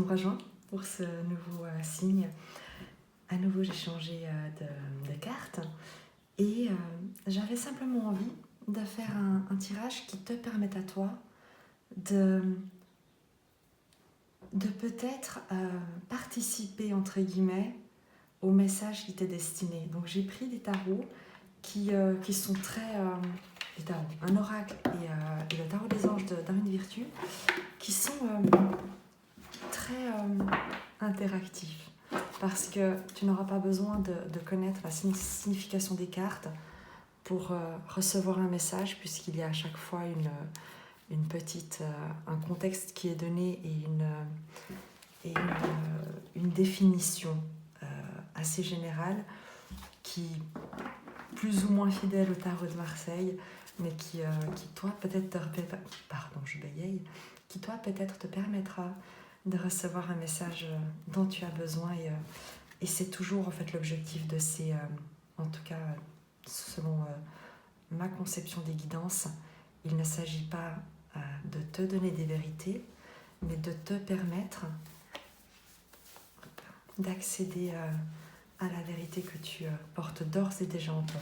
rejoins pour ce nouveau signe. À nouveau, j'ai changé de carte et j'avais simplement envie de faire un tirage qui te permette à toi de peut-être participer, entre guillemets, au message qui t'est destiné. Donc j'ai pris des tarots qui sont très... des tarots, un oracle et le tarot des anges d'Arune Virtue, qui sont très interactifs. Parce que tu n'auras pas besoin de connaître la signification des cartes pour recevoir un message, puisqu'il y a à chaque fois une petite, un contexte qui est donné et une définition assez générale qui plus ou moins fidèle au tarot de Marseille, mais qui toi peut-être qui toi peut-être te permettra de recevoir un message dont tu as besoin et c'est toujours en fait l'objectif de ces, en tout cas selon ma conception des guidances, il ne s'agit pas de te donner des vérités, mais de te permettre d'accéder à la vérité que tu portes d'ores et déjà en toi.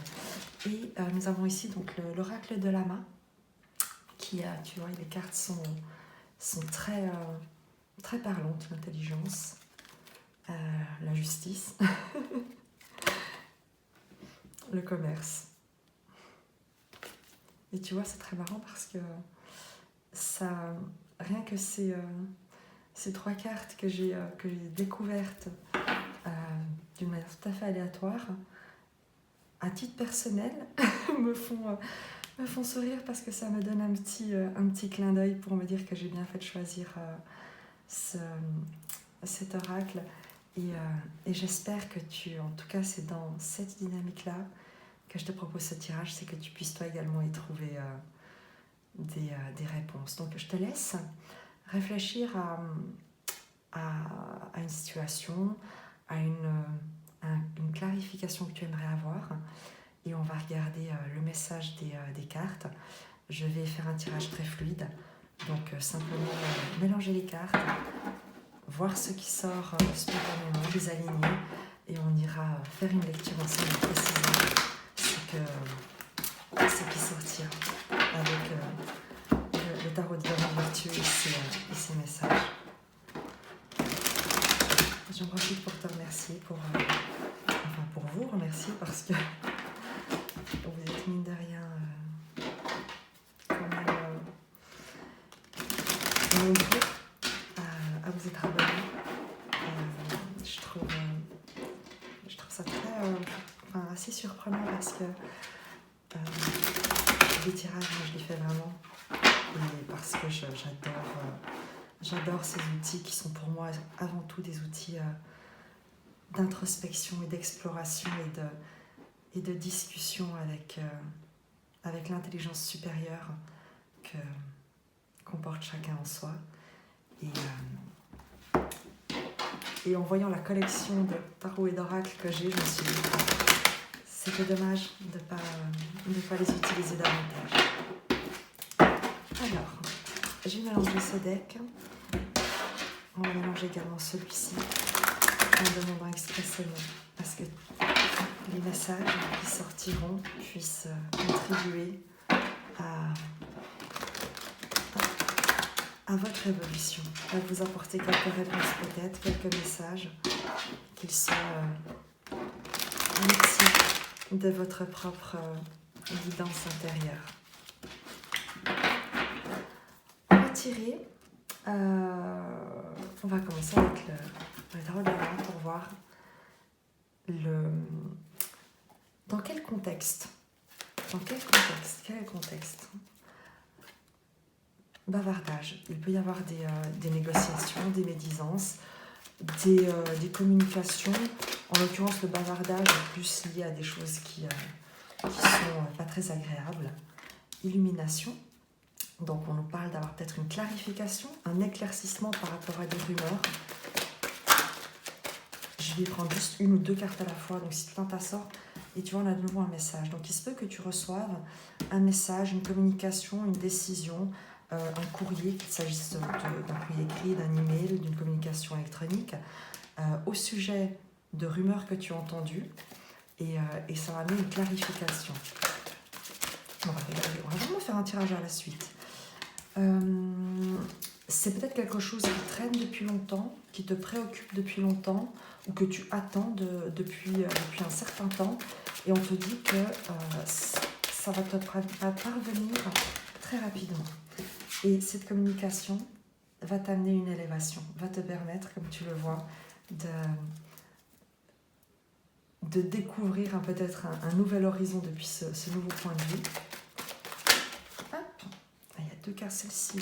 Et nous avons ici donc l'oracle de Lama, qui tu vois, les cartes sont très, très parlantes, l'intelligence, la justice, le commerce. Et tu vois, c'est très marrant parce que ça, rien que ces trois cartes que j'ai découvertes d'une manière tout à fait aléatoire, à titre personnel, me font sourire parce que ça me donne un petit clin d'œil pour me dire que j'ai bien fait de choisir cet oracle. Et j'espère que en tout cas c'est dans cette dynamique-là que je te propose ce tirage, c'est que tu puisses toi également y trouver des réponses. Donc je te laisse réfléchir à une situation, à une clarification que tu aimerais avoir, et on va regarder le message des cartes. Je vais faire un tirage très fluide, donc simplement mélanger les cartes, voir ce qui sort spontanément, les aligner, et on ira faire une lecture ensemble précisément ce qui sortira avec le tarot de Arune Virtue et ses messages. J'en profite pour te remercier, pour vous remercier, parce que vous êtes mine de rien quand même nombreux à vous être abonnés. Je trouve ça très, assez surprenant parce que les tirages, moi, je les fais vraiment et parce que j'adore ces outils qui sont pour moi avant tout des outils d'introspection et d'exploration et de discussion avec l'intelligence supérieure qu'on porte chacun en soi. Et en voyant la collection de tarots et d'oracles que j'ai, je me suis dit c'était dommage de ne pas les utiliser davantage. Alors, j'ai mélangé ce deck. On va mélanger également celui-ci en demandant expressément à ce que les messages qui sortiront puissent contribuer à votre évolution, à vous apporter quelques réponses peut-être, quelques messages, qu'ils soient issus de votre propre guidance intérieure. On va tirer, on va commencer avec le tarot de la main pour voir dans quel contexte, quel est le contexte. Bavardage. Il peut y avoir des négociations, des médisances, des communications. En l'occurrence, le bavardage est plus lié à des choses qui sont pas très agréables. Illumination. Donc on nous parle d'avoir peut-être une clarification, un éclaircissement par rapport à des rumeurs. Je vais prendre juste une ou deux cartes à la fois, donc si tu t'en sort, et tu vois, on a de nouveau un message. Donc il se peut que tu reçoives un message, une communication, une décision, un courrier, qu'il s'agisse d'un courrier écrit, d'un email, d'une communication électronique, au sujet de rumeurs que tu as entendues, et ça va amener une clarification. On va vraiment faire un tirage à la suite. C'est peut-être quelque chose qui traîne depuis longtemps, qui te préoccupe depuis longtemps, ou que tu attends depuis un certain temps, et on te dit que ça va te parvenir très rapidement. Et cette communication va t'amener une élévation, va te permettre, comme tu le vois, de découvrir peut-être un nouvel horizon depuis ce nouveau point de vue. Hop, il y a 2 cartes, celle-ci.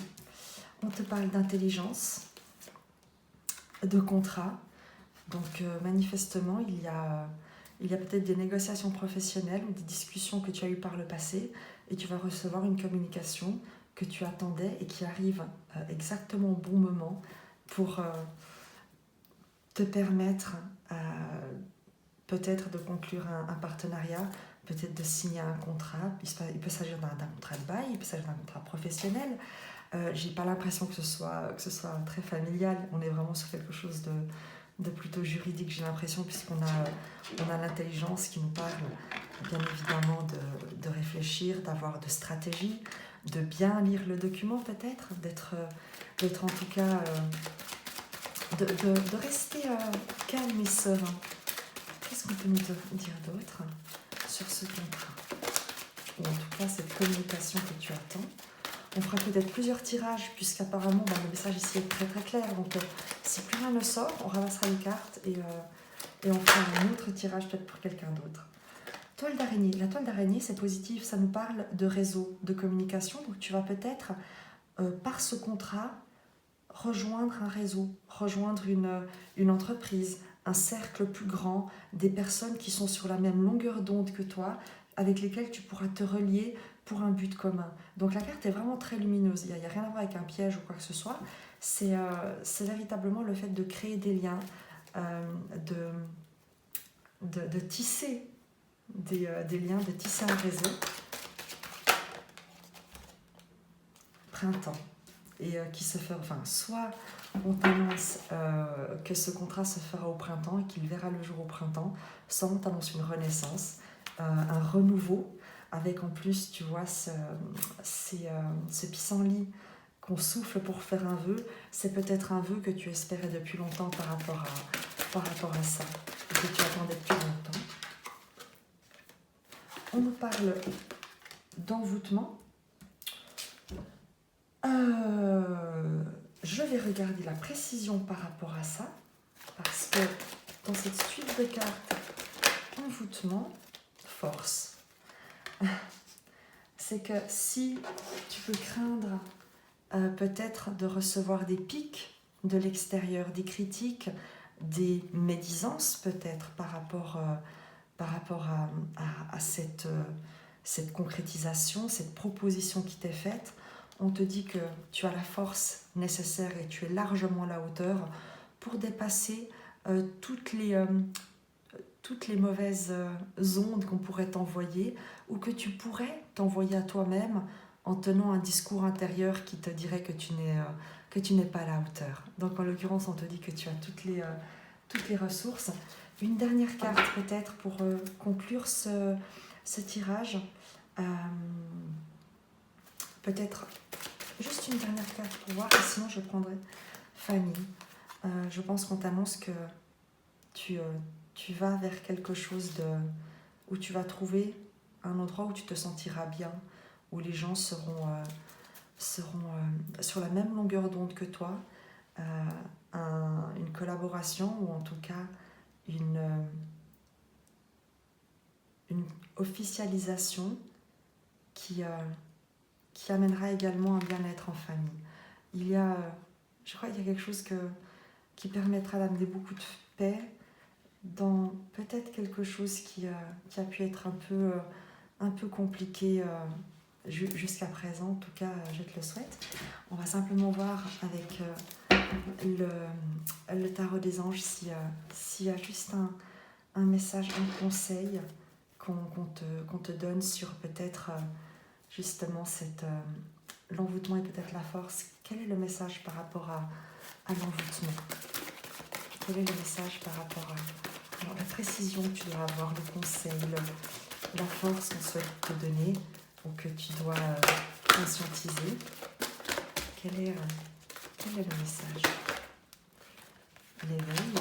On te parle d'intelligence, de contrat. Donc manifestement, il y a peut-être des négociations professionnelles ou des discussions que tu as eues par le passé, et tu vas recevoir une communication que tu attendais et qui arrive exactement au bon moment pour te permettre peut-être de conclure un partenariat, peut-être de signer un contrat. Il peut s'agir d'un contrat de bail, il peut s'agir d'un contrat professionnel. J'ai pas l'impression que ce soit très familial. On est vraiment sur quelque chose de plutôt juridique, j'ai l'impression, puisqu'on a l'intelligence qui nous parle, bien évidemment, de réfléchir, d'avoir de stratégie, de bien lire le document peut-être, d'être en tout cas, de rester calme et serein. Qu'est-ce qu'on peut nous dire d'autre sur ce contrat, ou en tout cas cette communication que tu attends? On fera peut-être plusieurs tirages, puisqu'apparemment le message ici est très très clair. Donc si plus rien ne sort, on ramassera les cartes et on fera un autre tirage peut-être pour quelqu'un d'autre. Toile d'araignée. La toile d'araignée, c'est positif, ça nous parle de réseau, de communication. Donc tu vas peut-être, par ce contrat, rejoindre un réseau, rejoindre une entreprise, un cercle plus grand, des personnes qui sont sur la même longueur d'onde que toi, avec lesquelles tu pourras te relier pour un but commun. Donc la carte est vraiment très lumineuse, il n'y a rien à voir avec un piège ou quoi que ce soit, c'est véritablement le fait de créer des liens, de tisser des liens, de tisser un réseau. Printemps. Et qui se fera, soit on t'annonce que ce contrat se fera au printemps et qu'il verra le jour au printemps, soit on t'annonce une renaissance, un renouveau, avec en plus, tu vois, ce pissenlit qu'on souffle pour faire un vœu. C'est peut-être un vœu que tu espérais depuis longtemps par rapport à ça, et que tu attendais depuis longtemps. On nous parle d'envoûtement. Je vais regarder la précision par rapport à ça, parce que dans cette suite de cartes, envoûtement, force, c'est que si tu peux craindre peut-être de recevoir des pics de l'extérieur, des critiques, des médisances peut-être par rapport à cette concrétisation, cette proposition qui t'est faite, on te dit que tu as la force nécessaire et tu es largement à la hauteur pour dépasser toutes les mauvaises ondes qu'on pourrait t'envoyer, ou que tu pourrais t'envoyer à toi-même en tenant un discours intérieur qui te dirait que tu n'es pas à la hauteur. Donc en l'occurrence, on te dit que tu as toutes les ressources. Une dernière carte peut-être pour conclure ce tirage. Peut-être juste une dernière carte pour voir, et sinon je prendrai famille. Je pense qu'on t'annonce que tu vas vers quelque chose où tu vas trouver un endroit où tu te sentiras bien, où les gens seront sur la même longueur d'onde que toi, une collaboration, ou en tout cas une officialisation qui amènera également un bien-être en famille. Je crois qu'il y a quelque chose qui permettra d'amener beaucoup de paix dans peut-être quelque chose qui a pu être un peu compliqué jusqu'à présent. En tout cas, je te le souhaite. On va simplement voir avec le tarot des anges s'il y a juste un message, un conseil qu'on te donne sur peut-être justement l'envoûtement est peut-être la force. Quel est le message par rapport à l'envoûtement? Quel est le message par rapport à alors, la précision que tu dois avoir, le conseil, la force qu'on souhaite te donner ou que tu dois conscientiser? Quel est le message? L'éveil.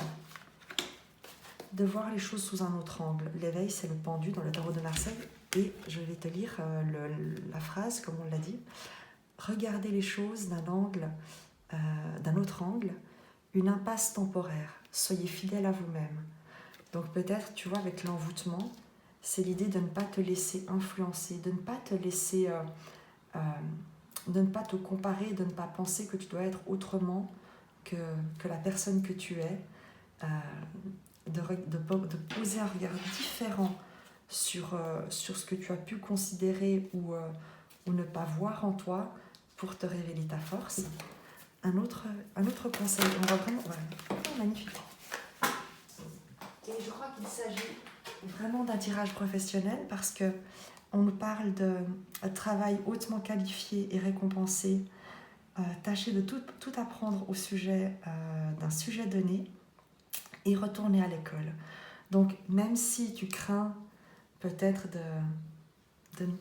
De voir les choses sous un autre angle. L'éveil, c'est le pendu dans le tarot de Marseille. Et je vais te lire la phrase, comme on l'a dit. Regardez les choses d'un autre angle, une impasse temporaire. Soyez fidèle à vous-même. Donc peut-être, tu vois, avec l'envoûtement, c'est l'idée de ne pas te laisser influencer, de ne pas te laisser, de ne pas te comparer, de ne pas penser que tu dois être autrement que la personne que tu es, de poser un regard différent sur ce que tu as pu considérer ou ne pas voir en toi pour te révéler ta force. Un autre conseil, on va vraiment... Voilà. Oh, magnifique. Et je crois qu'il s'agit vraiment d'un tirage professionnel parce que on nous parle de travail hautement qualifié et récompensé. Tâchez de tout apprendre au sujet d'un sujet donné et retourner à l'école. Donc, même si tu crains peut-être de ne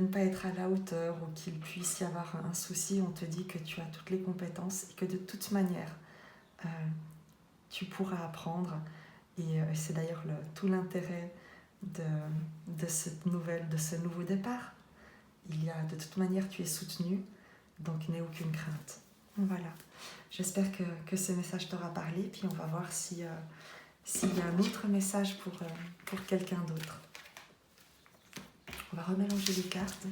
pas être à la hauteur ou qu'il puisse y avoir un souci, on te dit que tu as toutes les compétences et que de toute manière, tu pourras apprendre. Et c'est d'ailleurs tout l'intérêt de ce nouveau départ. De toute manière, tu es soutenu, donc n'aie aucune crainte. Voilà. J'espère que ce message t'aura parlé, puis on va voir s'il y a un autre message pour quelqu'un d'autre. On va remélanger les cartes.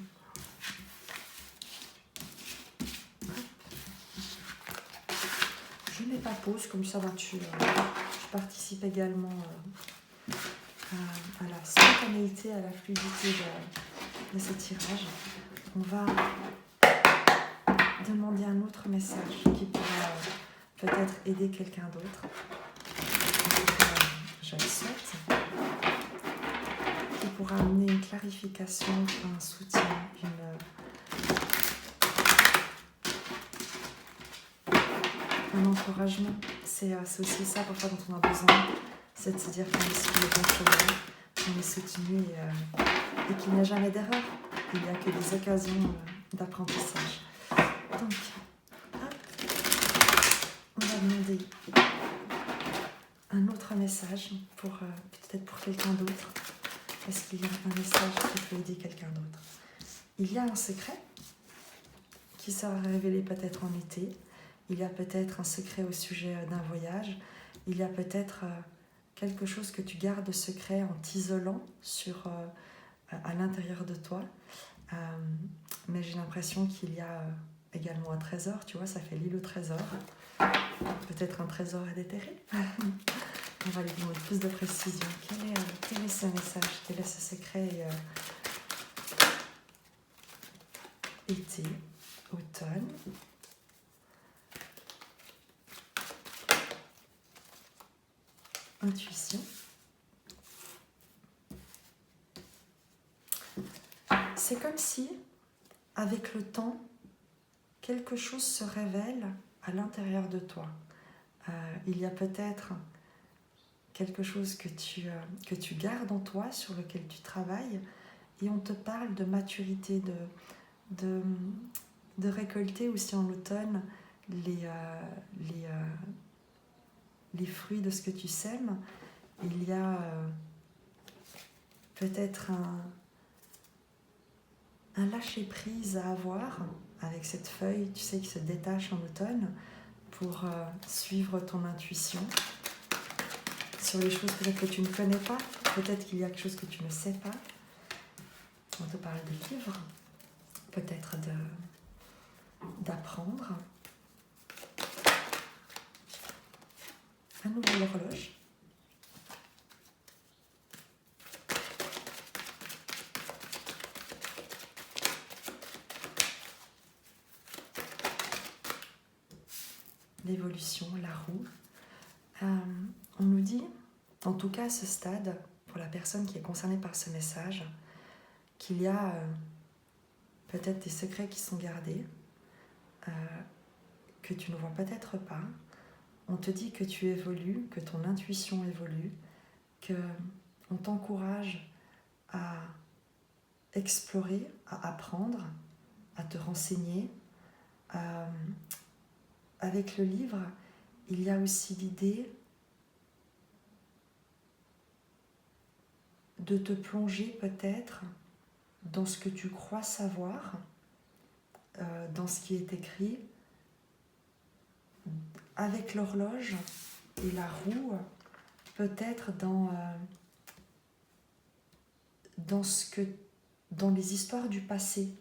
Je n'ai pas pause, comme ça tu participes également à la spontanéité, à la fluidité de ce tirage. On va demander un autre message qui pourra peut-être aider quelqu'un d'autre. Je le souhaite. Qui pourra amener une clarification, un soutien, un encouragement. C'est aussi ça parfois dont on a besoin, c'est de se dire qu'on est sous le contrôle, qu'on est soutenu et qu'il n'y a jamais d'erreur. Il n'y a que des occasions d'apprentissage. Donc, on va demander un autre message peut-être pour quelqu'un d'autre. Est-ce qu'il y a un message qui peut aider quelqu'un d'autre? Il y a un secret qui sera révélé peut-être en été. Il y a peut-être un secret au sujet d'un voyage. Il y a peut-être quelque chose que tu gardes secret en t'isolant à l'intérieur de toi. Mais j'ai l'impression qu'il y a également un trésor. Tu vois, ça fait l'île au trésor. Peut-être un trésor à déterrer. On va lui demander plus de précision. Quel est ce message? Quel est ce secret? Été, automne. Intuition. C'est comme si, avec le temps, quelque chose se révèle à l'intérieur de toi. Il y a peut-être quelque chose que tu gardes en toi, sur lequel tu travailles, et on te parle de maturité, de récolter aussi en automne les fruits de ce que tu sèmes. Il y a peut-être un lâcher-prise à avoir avec cette feuille, tu sais, qui se détache en automne pour suivre ton intuition sur les choses peut-être que tu ne connais pas, peut-être qu'il y a quelque chose que tu ne sais pas. On te parle de livres, peut-être d'apprendre. Un nouvel horloge. L'évolution, la roue. On nous dit, en tout cas à ce stade, pour la personne qui est concernée par ce message, qu'il y a peut-être des secrets qui sont gardés, que tu ne vois peut-être pas. On te dit que tu évolues, que ton intuition évolue, qu'on t'encourage à explorer, à apprendre, à te renseigner. Avec le livre, il y a aussi l'idée de te plonger peut-être dans ce que tu crois savoir, dans ce qui est écrit, avec l'horloge et la roue, peut-être dans les histoires du passé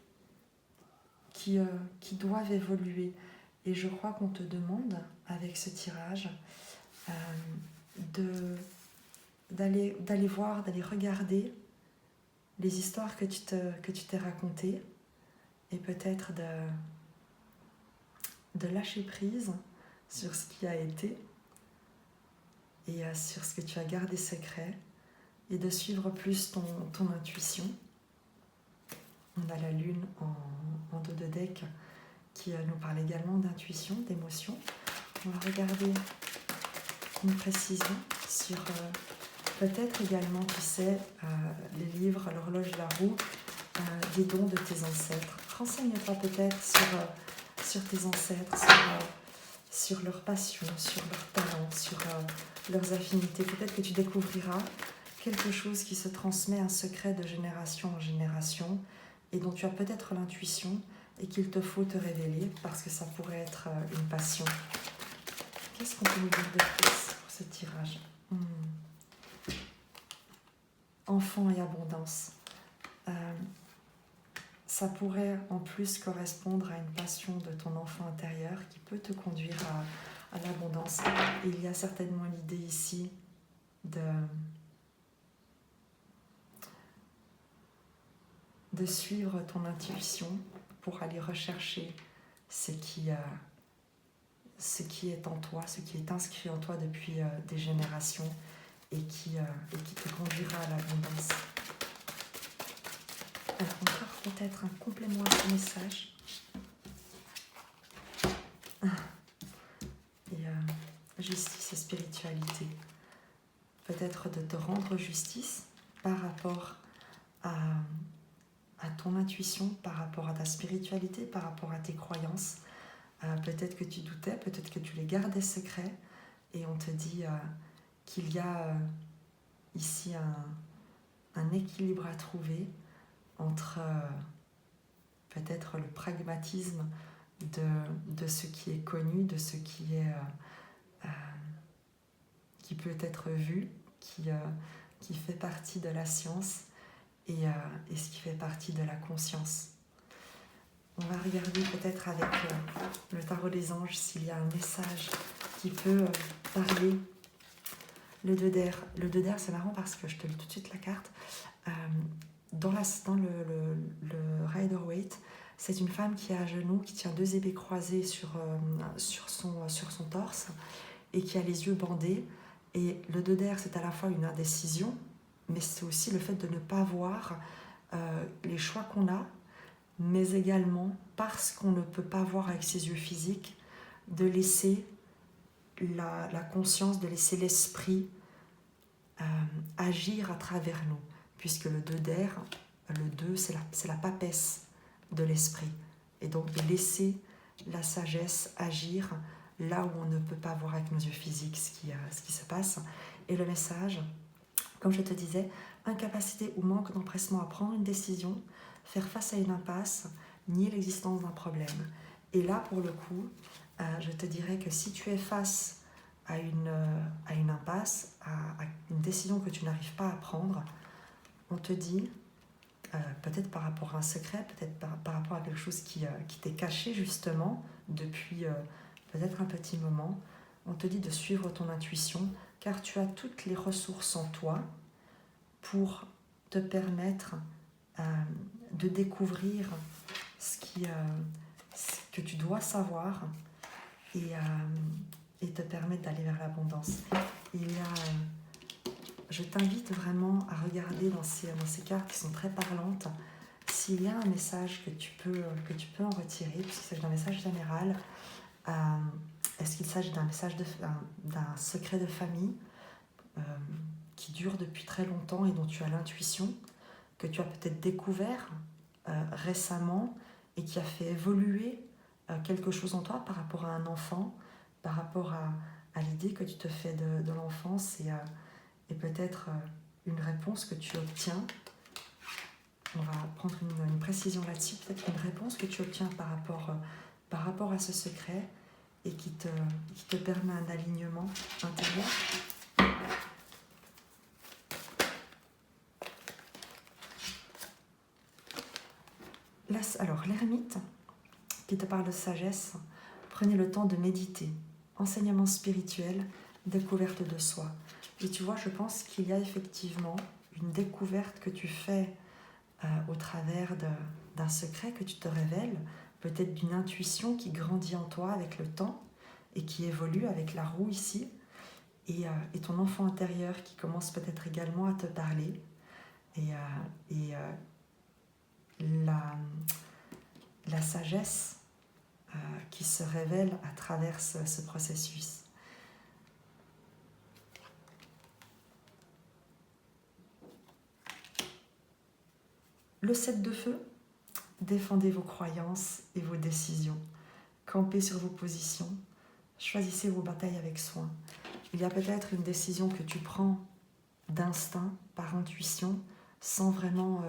qui doivent évoluer. Et je crois qu'on te demande, avec ce tirage, d'aller voir, d'aller regarder les histoires que tu t'es racontées et peut-être de lâcher prise sur ce qui a été et sur ce que tu as gardé secret et de suivre plus ton intuition. On a la lune en dos de deck qui nous parle également d'intuition, d'émotion. On va regarder une précision sur peut-être également, tu sais, les livres, l'horloge, la roue, des dons de tes ancêtres. Renseigne-toi peut-être sur tes ancêtres, sur leurs passions, sur leurs talents, sur leurs affinités. Peut-être que tu découvriras quelque chose qui se transmet, un secret de génération en génération, et dont tu as peut-être l'intuition et qu'il te faut te révéler parce que ça pourrait être une passion. Qu'est-ce qu'on peut nous dire de plus pour ce tirage? Enfant et abondance. Ça pourrait en plus correspondre à une passion de ton enfant intérieur qui peut te conduire à l'abondance. Et il y a certainement l'idée ici de suivre ton intuition pour aller rechercher ce qui est en toi, ce qui est inscrit en toi depuis des générations et qui te conduira à l'abondance. Alors encore peut-être un complément à ce message. Et justice et spiritualité. Peut-être de te rendre justice par rapport à ton intuition, par rapport à ta spiritualité, par rapport à tes croyances. Peut-être que tu doutais, peut-être que tu les gardais secrets et on te dit qu'il y a ici un équilibre à trouver entre peut-être le pragmatisme de ce qui est connu, de ce qui peut être vu, qui fait partie de la science et ce qui fait partie de la conscience. On va regarder peut-être avec le tarot des anges s'il y a un message qui peut parler. Le 2 d'air. Le 2 d'air, c'est marrant parce que je te lis tout de suite la carte. Dans le Rider-Waite, c'est une femme qui est à genoux, qui tient 2 épées croisées sur son torse et qui a les yeux bandés. Et le 2 d'air, c'est à la fois une indécision, mais c'est aussi le fait de ne pas voir les choix qu'on a, mais également parce qu'on ne peut pas voir avec ses yeux physiques, de laisser la conscience, de laisser l'esprit agir à travers nous, puisque le 2 d'air, le 2, c'est la papesse de l'esprit, et donc de laisser la sagesse agir là où on ne peut pas voir avec nos yeux physiques ce qui se passe. Et le message, comme je te disais, incapacité ou manque d'empressement à prendre une décision, faire face à une impasse, nier l'existence d'un problème. Et là, pour le coup, je te dirais que si tu es face à une impasse, à une décision que tu n'arrives pas à prendre, on te dit, peut-être par rapport à un secret, peut-être par rapport à quelque chose qui t'est caché justement depuis peut-être un petit moment, on te dit de suivre ton intuition, car tu as toutes les ressources en toi pour te permettre de découvrir ce que tu dois savoir et te permettre d'aller vers l'abondance. Je t'invite vraiment à regarder dans ces cartes qui sont très parlantes s'il y a un message que tu peux en retirer, puisque c'est un message général, est-ce qu'il s'agit d'un message d'un secret de famille qui dure depuis très longtemps et dont tu as l'intuition, que tu as peut-être découvert récemment et qui a fait évoluer quelque chose en toi par rapport à un enfant, par rapport à l'idée que tu te fais de l'enfance et peut-être une réponse que tu obtiens. On va prendre une précision là-dessus, peut-être une réponse que tu obtiens par rapport à ce secret et qui te permet un alignement intérieur. Alors, l'ermite qui te parle de sagesse, prenez le temps de méditer, enseignement spirituel, découverte de soi. Et tu vois, je pense qu'il y a effectivement une découverte que tu fais au travers d'un secret que tu te révèles, peut-être d'une intuition qui grandit en toi avec le temps et qui évolue avec la roue ici, et ton enfant intérieur qui commence peut-être également à te parler, la sagesse qui se révèle à travers ce processus. Le 7 de feu, défendez vos croyances et vos décisions. Campez sur vos positions. Choisissez vos batailles avec soin. Il y a peut-être une décision que tu prends d'instinct, par intuition, sans vraiment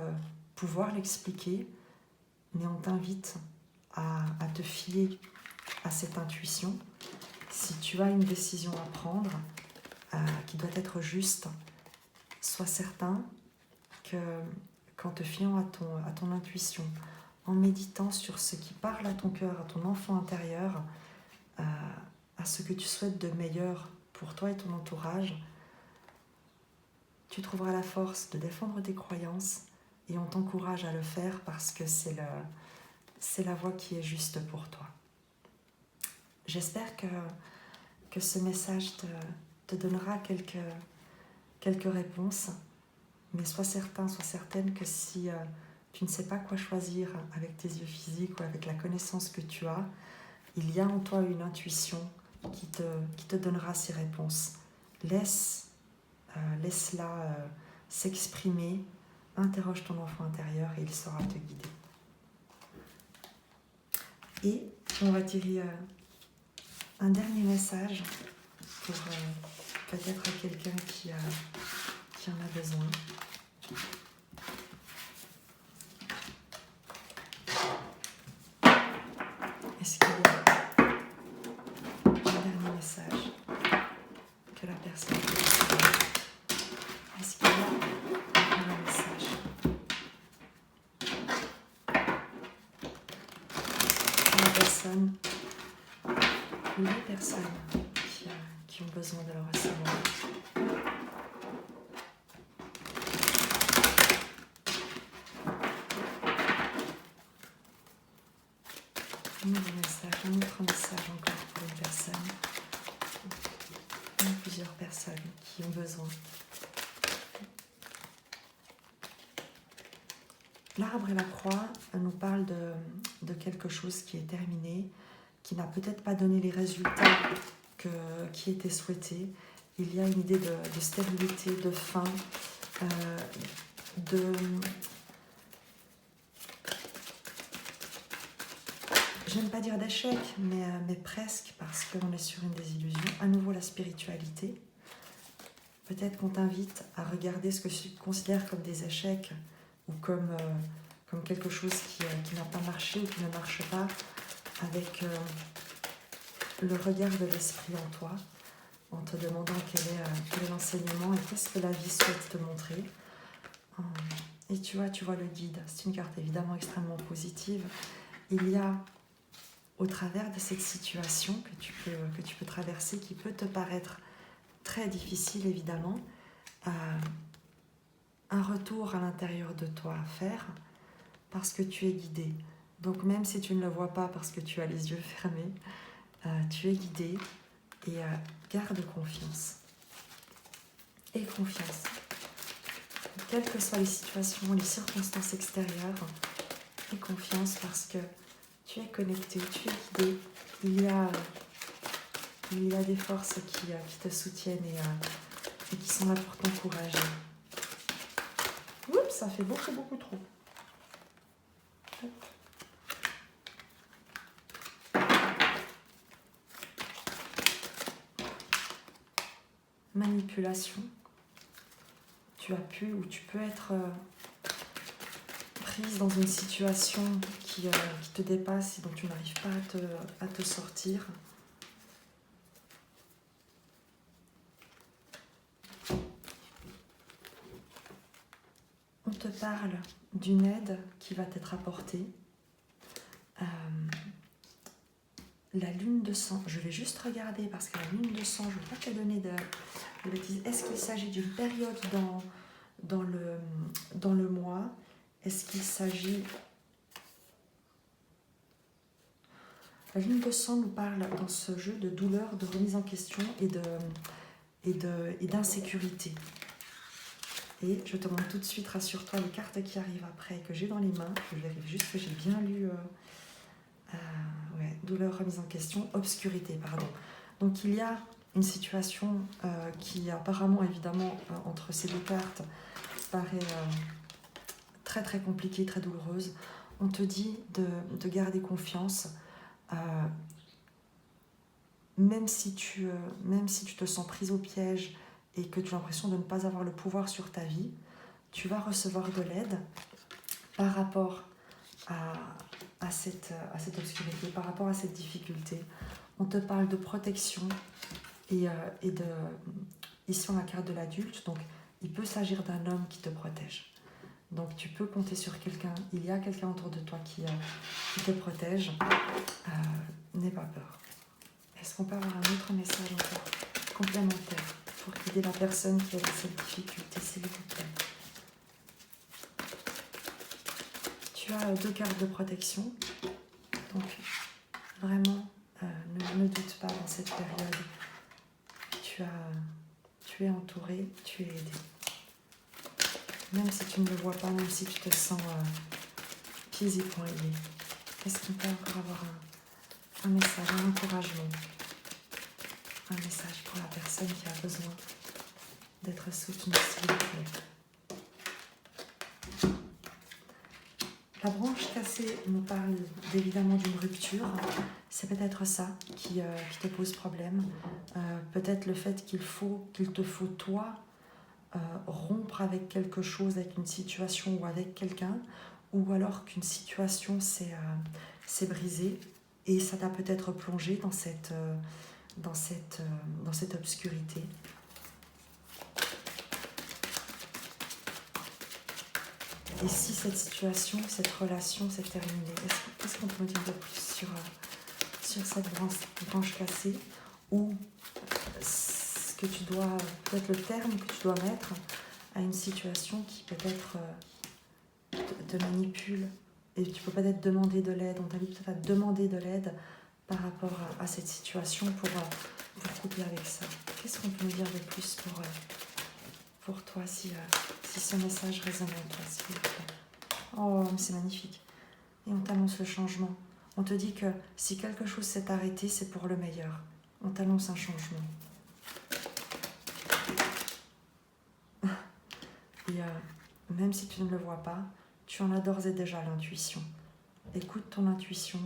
pouvoir l'expliquer, mais on t'invite à te fier à cette intuition. Si tu as une décision à prendre qui doit être juste, sois certain que qu'en te fiant à ton intuition, en méditant sur ce qui parle à ton cœur, à ton enfant intérieur, à ce que tu souhaites de meilleur pour toi et ton entourage, tu trouveras la force de défendre tes croyances et on t'encourage à le faire parce que c'est la voie qui est juste pour toi. J'espère que ce message te donnera quelques réponses, mais sois certain, sois certaine que si tu ne sais pas quoi choisir avec tes yeux physiques ou avec la connaissance que tu as, il y a en toi une intuition qui te donnera ces réponses. Laisse-la s'exprimer, interroge ton enfant intérieur et il saura te guider. Et on va tirer un dernier message pour peut-être quelqu'un qui en a besoin. Est-ce qu'il y a un dernier message que la personne peut recevoir? Est-ce qu'il y a un dernier message? La personne ou les personnes qui ont besoin de le recevoir. Un autre message encore pour une personne ou plusieurs personnes qui ont besoin. L'arbre et la croix nous parlent de quelque chose qui est terminé, qui n'a peut-être pas donné les résultats qui étaient souhaités. Il y a une idée de stabilité, de fin, j'aime pas dire d'échec, mais presque, parce qu'on est sur une désillusion. À nouveau, la spiritualité. Peut-être qu'on t'invite à regarder ce que tu considères comme des échecs ou comme quelque chose qui n'a pas marché ou qui ne marche pas, avec le regard de l'esprit en toi, en te demandant quel est l'enseignement et qu'est-ce que la vie souhaite te montrer. Et tu vois le guide. C'est une carte évidemment extrêmement positive. Il y a, au travers de cette situation que tu peux traverser, qui peut te paraître très difficile évidemment, un retour à l'intérieur de toi à faire parce que tu es guidé. Donc même si tu ne le vois pas parce que tu as les yeux fermés, tu es guidé et garde confiance. Et confiance. Quelles que soient les situations, les circonstances extérieures, et confiance parce que tu es connecté, tu es guidé. Il y a des forces qui te soutiennent et qui sont là pour t'encourager. Oups, ça fait beaucoup, beaucoup trop. Hop. Manipulation. Tu as pu ou tu peux être prise dans une situation qui te dépasse et dont tu n'arrives pas à te sortir. On te parle d'une aide qui va t'être apportée. La lune de sang, je vais juste regarder parce que la lune de sang, je ne veux pas te donner de bêtises. Est-ce qu'il s'agit d'une période dans le mois? Est-ce qu'il s'agit... La lune de sang nous parle dans ce jeu de douleur, de remise en question et d'insécurité. Et je te montre tout de suite, rassure-toi, les cartes qui arrivent après, que j'ai dans les mains. Je vérifie juste que j'ai bien lu... ouais, douleur, remise en question, obscurité, pardon. Donc il y a une situation qui apparemment, évidemment, entre ces deux cartes, paraît très très compliquée, très douloureuse. On te dit de garder confiance, même si tu te sens prise au piège et que tu as l'impression de ne pas avoir le pouvoir sur ta vie, tu vas recevoir de l'aide par rapport à cette obscurité, par rapport à cette difficulté. On te parle de protection et ici on a la carte de l'adulte, donc il peut s'agir d'un homme qui te protège. Donc tu peux compter sur quelqu'un, il y a quelqu'un autour de toi qui te protège. N'aie pas peur. Est-ce qu'on peut avoir un autre message encore complémentaire pour aider la personne qui a cette difficulté, s'il vous plaît? Tu as 2 cartes de protection, donc vraiment ne doute pas dans cette période. Tu es entouré, tu es aidé. Même si tu ne le vois pas, même si tu te sens pieds et poings liés. Est-ce qu'on peut encore avoir un message, un encouragement? Un message pour la personne qui a besoin d'être soutenue, s'il vous plaît. La branche cassée nous parle évidemment d'une rupture. C'est peut-être ça qui te pose problème. Peut-être le fait qu'il te faut toi rompre avec quelque chose, avec une situation ou avec quelqu'un, ou alors qu'une situation s'est brisée et ça t'a peut-être plongé dans cette obscurité. Et si cette situation, cette relation s'est terminée, qu'est-ce qu'on peut me dire de plus sur cette branche cassée, ou ce que tu dois, peut-être le terme que tu dois mettre à une situation qui peut-être te manipule et tu peux peut-être demander de l'aide, on t'invite peut-être à demander de l'aide par rapport à cette situation pour coupler avec ça. Qu'est-ce qu'on peut me dire de plus pour toi si ce message résonne en toi, s'il vous plaît? Oh, c'est magnifique. Et on t'annonce le changement. On te dit que si quelque chose s'est arrêté, c'est pour le meilleur. On t'annonce un changement. Et même si tu ne le vois pas, tu en as d'ores et déjà l'intuition. Écoute ton intuition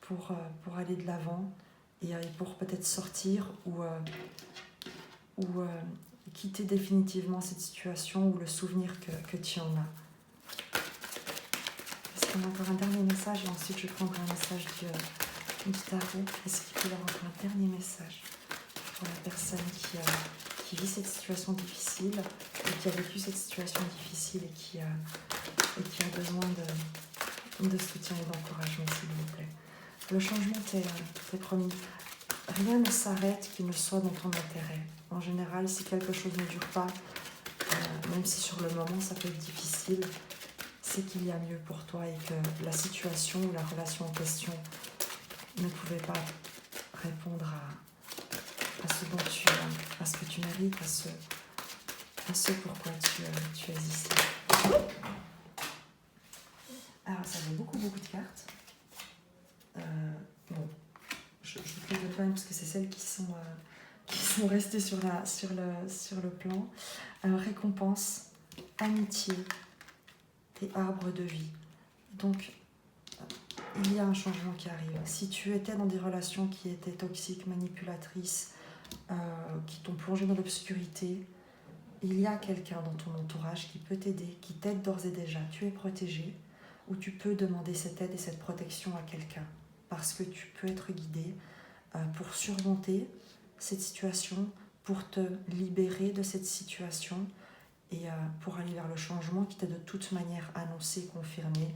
pour aller de l'avant et pour peut-être sortir ou quitter définitivement cette situation ou le souvenir que tu en as. Est-ce qu'on a encore un dernier message? Et ensuite je prendrai un message du tarot. Est-ce qu'il peut y avoir encore un dernier message pour la personne qui vit cette situation difficile et qui a vécu cette situation difficile et qui a besoin de soutien et d'encouragement, s'il vous plaît? Le changement t'est promis. Rien ne s'arrête qui ne soit dans ton intérêt. En général, si quelque chose ne dure pas, même si sur le moment ça peut être difficile, c'est qu'il y a mieux pour toi et que la situation ou la relation en question ne pouvait pas répondre à ce dont à ce que tu mérites, à ce pourquoi tu es ici. Alors, ça fait beaucoup de cartes. Bon, je te les donne quand même parce que c'est celles qui sont restées sur le plan. Récompense, amitié et arbre de vie. Donc, il y a un changement qui arrive. Si tu étais dans des relations qui étaient toxiques, manipulatrices, qui t'ont plongé dans l'obscurité, il y a quelqu'un dans ton entourage qui peut t'aider, qui t'aide d'ores et déjà. Tu es protégé, ou tu peux demander cette aide et cette protection à quelqu'un, parce que tu peux être guidé pour surmonter cette situation, pour te libérer de cette situation et pour aller vers le changement qui t'est de toute manière annoncé, confirmé.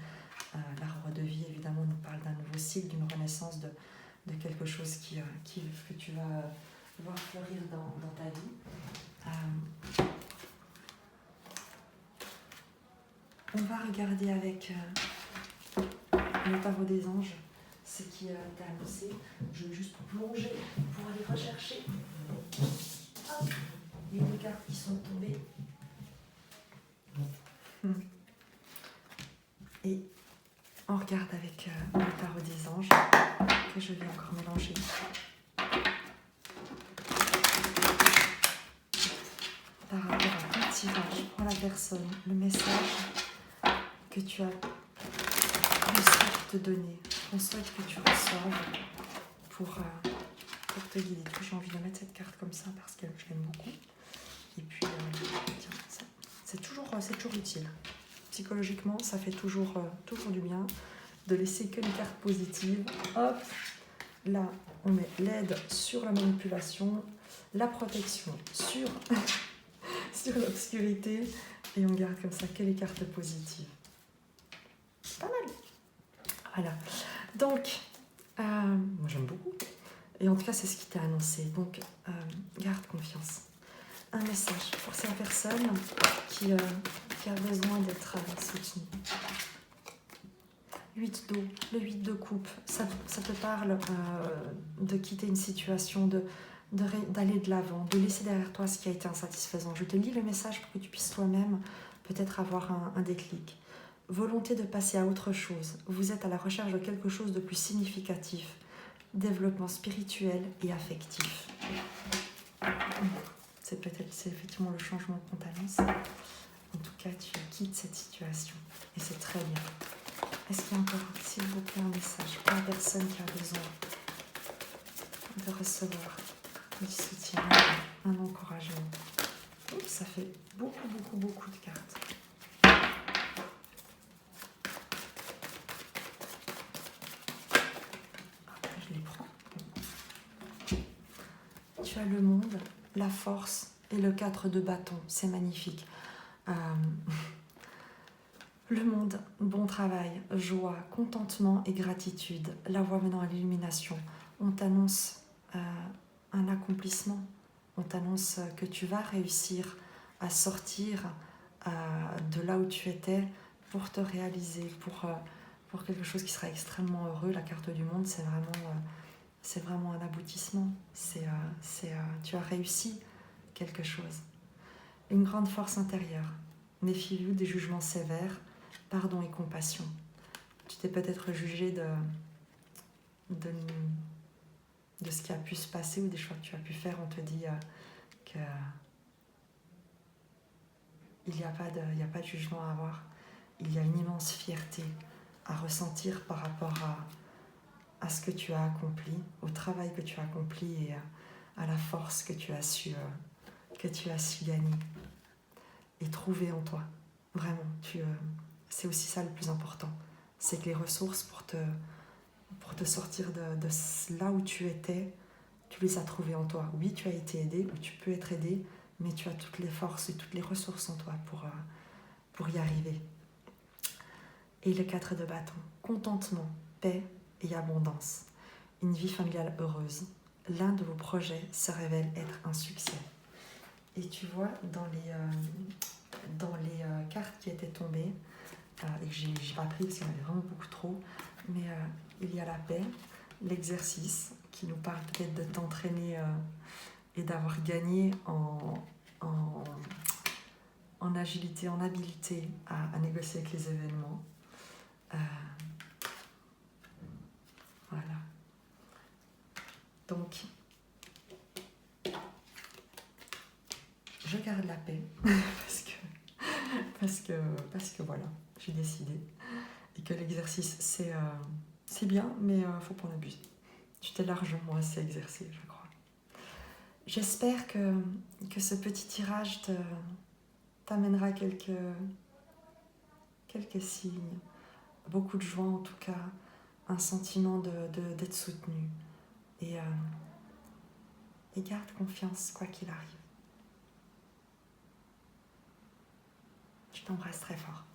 L'arbre de vie, évidemment, nous parle d'un nouveau cycle, d'une renaissance de quelque chose que tu vas voir fleurir dans ta vie. On va regarder avec le tarot des anges ce qui t'a annoncé. Je vais juste plonger pour aller rechercher les deux cartes qui sont tombées. Et on regarde avec le tarot des anges que je vais encore mélanger. Par rapport à ton tirage pour la personne, le message que tu as souhaite te donner, qu'on souhaite que tu reçoives pour te guider. J'ai envie de mettre cette carte comme ça parce que je l'aime beaucoup. Et puis, tiens, c'est toujours utile. Psychologiquement, ça fait toujours du bien de laisser que les cartes positives. Hop, là, on met l'aide sur la manipulation, la protection sur, sur l'obscurité, et on garde comme ça que les cartes positives. C'est pas mal. Voilà. Donc, moi j'aime beaucoup. Et en tout cas, c'est ce qui t'est annoncé. Donc, garde confiance. Un message pour cette personne qui a besoin d'être soutenue. 8 d'eau, le 8 de coupe, ça te parle de quitter une situation, d'aller de l'avant, de laisser derrière toi ce qui a été insatisfaisant. Je te lis le message pour que tu puisses toi-même peut-être avoir un déclic. Volonté de passer à autre chose. Vous êtes à la recherche de quelque chose de plus significatif. Développement spirituel et affectif. C'est effectivement le changement qu'on t'annonce. En tout cas, tu quittes cette situation. Et c'est très bien. Est-ce qu'il y a encore, s'il vous plaît, un message pour la personne qui a besoin de recevoir du soutien, un encouragement? Oups, ça fait beaucoup de cartes. Je les prends. Tu as le monde, la force et le 4 de bâton. C'est magnifique. Le monde, bon travail, joie, contentement et gratitude. La voie menant à l'illumination. On t'annonce un accomplissement. On t'annonce que tu vas réussir à sortir de là où tu étais pour te réaliser, pour quelque chose qui sera extrêmement heureux. La carte du monde, c'est vraiment un aboutissement. Tu as réussi quelque chose. Une grande force intérieure. Méfie-vous des jugements sévères, pardon et compassion. Tu t'es peut-être jugé de ce qui a pu se passer ou des choix que tu as pu faire. On te dit que il n'y a pas de jugement à avoir. Il y a une immense fierté à ressentir par rapport à ce que tu as accompli, au travail que tu as accompli et à la force que tu as su gagner et trouver en toi. Vraiment, c'est aussi ça le plus important. C'est que les ressources pour te sortir de là où tu étais, tu les as trouvées en toi. Oui, tu as été aidé, ou tu peux être aidé, mais tu as toutes les forces et toutes les ressources en toi pour y arriver. Et le 4 de bâton, contentement, paix et abondance. Une vie familiale heureuse. L'un de vos projets se révèle être un succès. Et tu vois, dans les cartes qui étaient tombées, et que j'ai pas pris parce qu'il y en avait vraiment beaucoup trop, mais il y a la paix, l'exercice, qui nous parle peut-être de t'entraîner et d'avoir gagné en agilité, en habileté à négocier avec les événements. Euh, voilà. Donc, je garde la paix parce que voilà, j'ai décidé. Et que l'exercice, c'est bien, mais il ne faut pas en abuser. Tu t'es largement assez exercé, je crois. J'espère que ce petit tirage t'amènera quelques signes, beaucoup de joie en tout cas, un sentiment d'être soutenu. Et garde confiance quoi qu'il arrive. Je t'embrasse très fort.